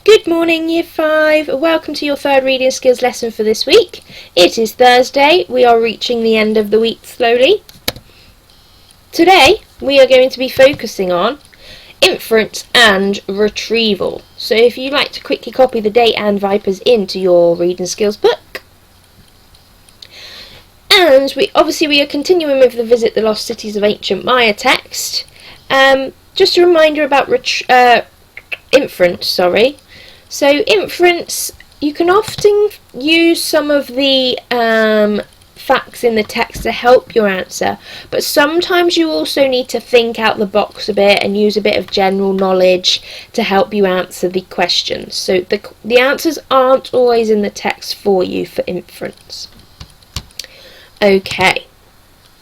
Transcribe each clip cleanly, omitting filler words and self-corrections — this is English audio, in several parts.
Good morning, Year 5. Welcome to your third reading skills lesson for this week. It is Thursday. We are reaching the end of the week slowly. Today, we are going to be focusing on inference and retrieval. So if you'd like to quickly copy the date and vipers into your reading skills book. And we are continuing with the Visit the Lost Cities of Ancient Maya text. Just a reminder about inference. So inference, you can often use some of the facts in the text to help your answer, but sometimes you also need to think out the box a bit and use a bit of general knowledge to help you answer the questions. So the answers aren't always in the text for you for inference. Okay,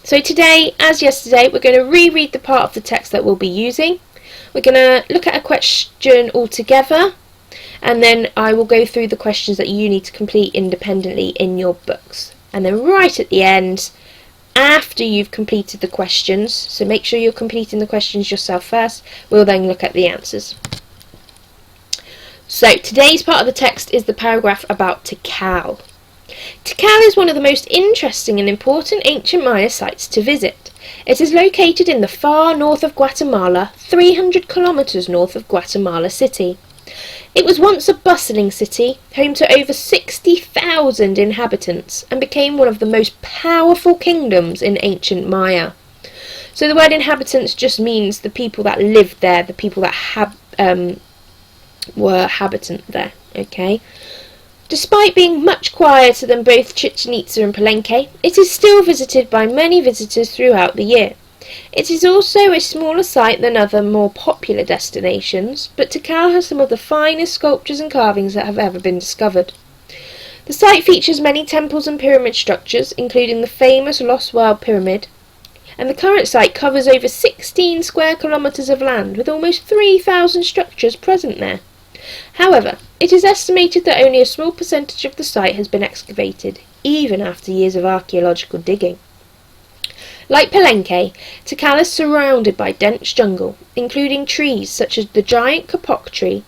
so today, as yesterday, we're going to reread the part of the text that we'll be using. We're going to look at a question altogether, and then I will go through the questions that you need to complete independently in your books. And then right at the end, after you've completed the questions, so make sure you're completing the questions yourself first, we'll then look at the answers. So today's part of the text is the paragraph about Tikal. Tikal is one of the most interesting and important ancient Maya sites to visit. It is located in the far north of Guatemala, 300 kilometers north of Guatemala City. It was once a bustling city, home to over 60,000 inhabitants, and became one of the most powerful kingdoms in ancient Maya. So the word inhabitants just means the people that lived there, the people that were habitant there, okay? Despite being much quieter than both Chichen Itza and Palenque, it is still visited by many visitors throughout the year. It is also a smaller site than other more popular destinations, but Tikal has some of the finest sculptures and carvings that have ever been discovered. The site features many temples and pyramid structures, including the famous Lost World Pyramid, and the current site covers over 16 square kilometres of land, with almost 3,000 structures present there. However, it is estimated that only a small percentage of the site has been excavated, even after years of archaeological digging. Like Palenque, Tikal is surrounded by dense jungle, including trees such as the giant kapok tree,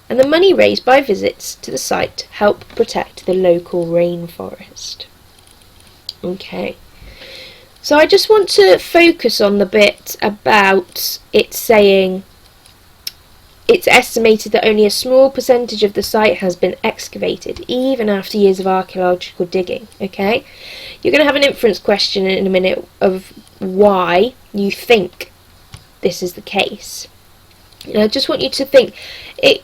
and the money raised by visits to the site help protect the local rainforest. Okay, so I just want to focus on the bit about it saying it's estimated that only a small percentage of the site has been excavated, even after years of archaeological digging, okay? You're going to have an inference question in a minute of why you think this is the case. And I just want you to think, it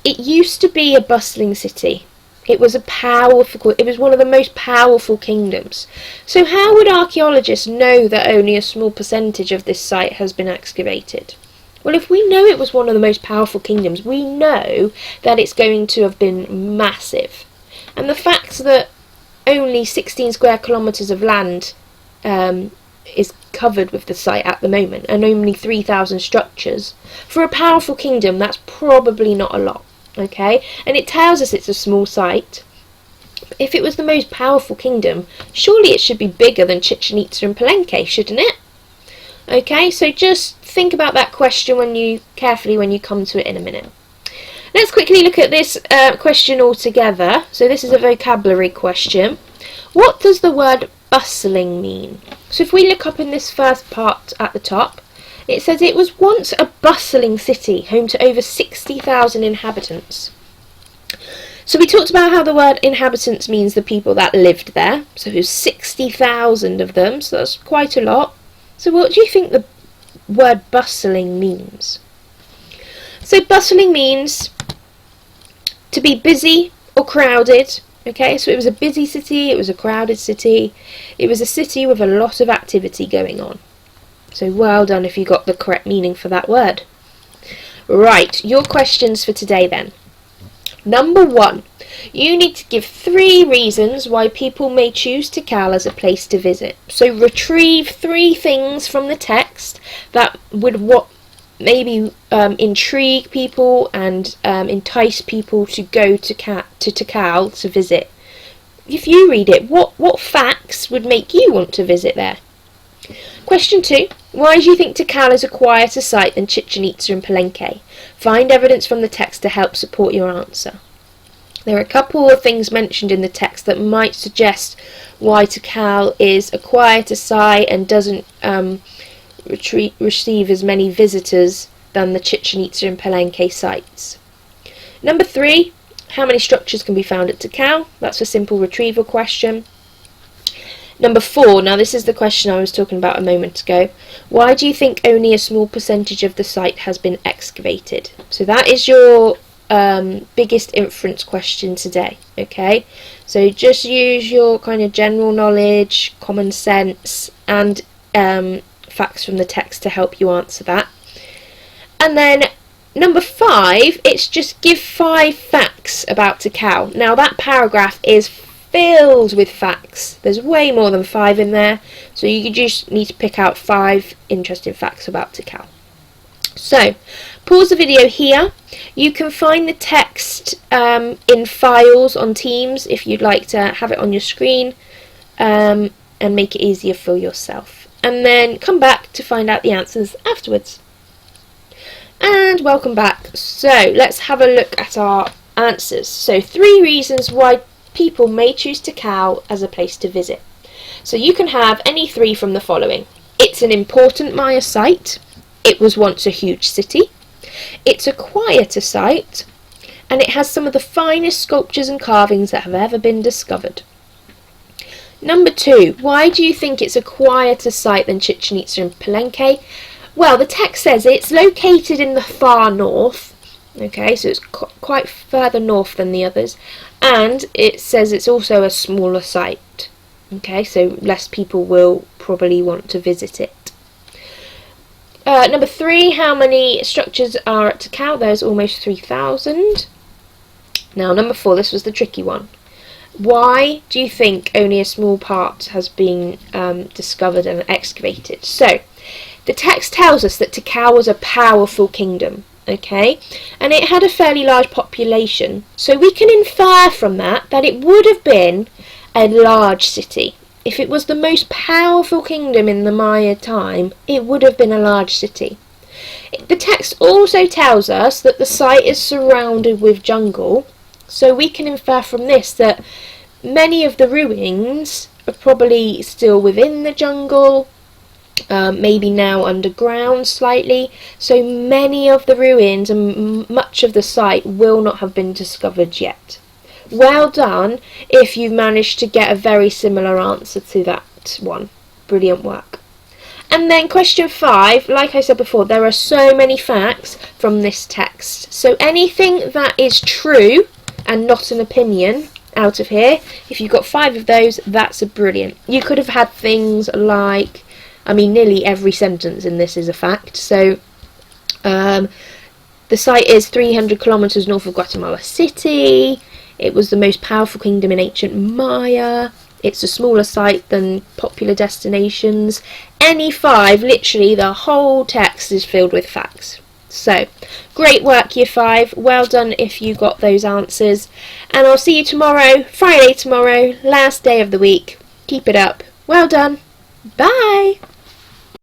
used to be a bustling city. It was one of the most powerful kingdoms. So how would archaeologists know that only a small percentage of this site has been excavated? Well, if we know it was one of the most powerful kingdoms, we know that it's going to have been massive. And the fact that only 16 square kilometres of land is covered with the site at the moment, and only 3,000 structures, for a powerful kingdom, that's probably not a lot, okay? And it tells us it's a small site. If it was the most powerful kingdom, surely it should be bigger than Chichen Itza and Palenque, shouldn't it? Okay, so just think about that question carefully when you come to it in a minute. Let's quickly look at this question altogether. So this is a vocabulary question. What does the word bustling mean? So if we look up in this first part at the top, it says it was once a bustling city, home to over 60,000 inhabitants. So we talked about how the word inhabitants means the people that lived there. So there's 60,000 of them, so that's quite a lot. So what do you think the word bustling means? So bustling means to be busy or crowded. Okay, so it was a busy city, it was a crowded city, it was a city with a lot of activity going on. So well done if you got the correct meaning for that word. Right, your questions for today then. Number 1, you need to give 3 reasons why people may choose Tikal as a place to visit. So retrieve 3 things from the text that would maybe intrigue people and entice people to go to Tikal to visit. If you read it, what facts would make you want to visit there? Question 2. Why do you think Tikal is a quieter site than Chichen Itza and Palenque? Find evidence from the text to help support your answer. There are a couple of things mentioned in the text that might suggest why Tikal is a quieter site and doesn't receive as many visitors than the Chichen Itza and Palenque sites. Number 3, how many structures can be found at Tikal? That's a simple retrieval question. Number 4, now this is the question I was talking about a moment ago. Why do you think only a small percentage of the site has been excavated? So that is your biggest inference question today, okay? So just use your kind of general knowledge, common sense, and facts from the text to help you answer that. And then number 5, it's just give 5 facts about Tikal. Now that paragraph is filled with facts. There's way more than 5 in there, so you just need to pick out 5 interesting facts about Tikal. So, pause the video here. You can find the text in files on Teams if you'd like to have it on your screen and make it easier for yourself. And then come back to find out the answers afterwards. And welcome back. So, let's have a look at our answers. So, 3 reasons why people may choose Tikal as a place to visit. So, you can have any 3 from the following. It's an important Maya site. It was once a huge city. It's a quieter site, and it has some of the finest sculptures and carvings that have ever been discovered. Number 2, why do you think it's a quieter site than Chichen Itza and Palenque? Well, the text says it's located in the far north, okay, so it's quite further north than the others, and it says it's also a smaller site, okay, so less people will probably want to visit it. Number 3, how many structures are at Tikal? There's almost 3,000. Now, number 4, this was the tricky one. Why do you think only a small part has been discovered and excavated? So, the text tells us that Tikal was a powerful kingdom, okay? And it had a fairly large population. So we can infer from that it would have been a large city. If it was the most powerful kingdom in the Maya time, it would have been a large city. The text also tells us that the site is surrounded with jungle, so we can infer from this that many of the ruins are probably still within the jungle, maybe now underground slightly, so many of the ruins and much of the site will not have been discovered yet. Well done if you've managed to get a very similar answer to that one. Brilliant work. And then question 5, like I said before, there are so many facts from this text. So anything that is true and not an opinion out of here, if you've got 5 of those, that's brilliant. You could have had things like, nearly every sentence in this is a fact. So the site is 300 kilometers north of Guatemala City. It was the most powerful kingdom in ancient Maya. It's a smaller site than popular destinations. Any 5, literally the whole text is filled with facts. So, great work Year 5. Well done if you got those answers. And I'll see you tomorrow, Friday tomorrow, last day of the week. Keep it up. Well done. Bye.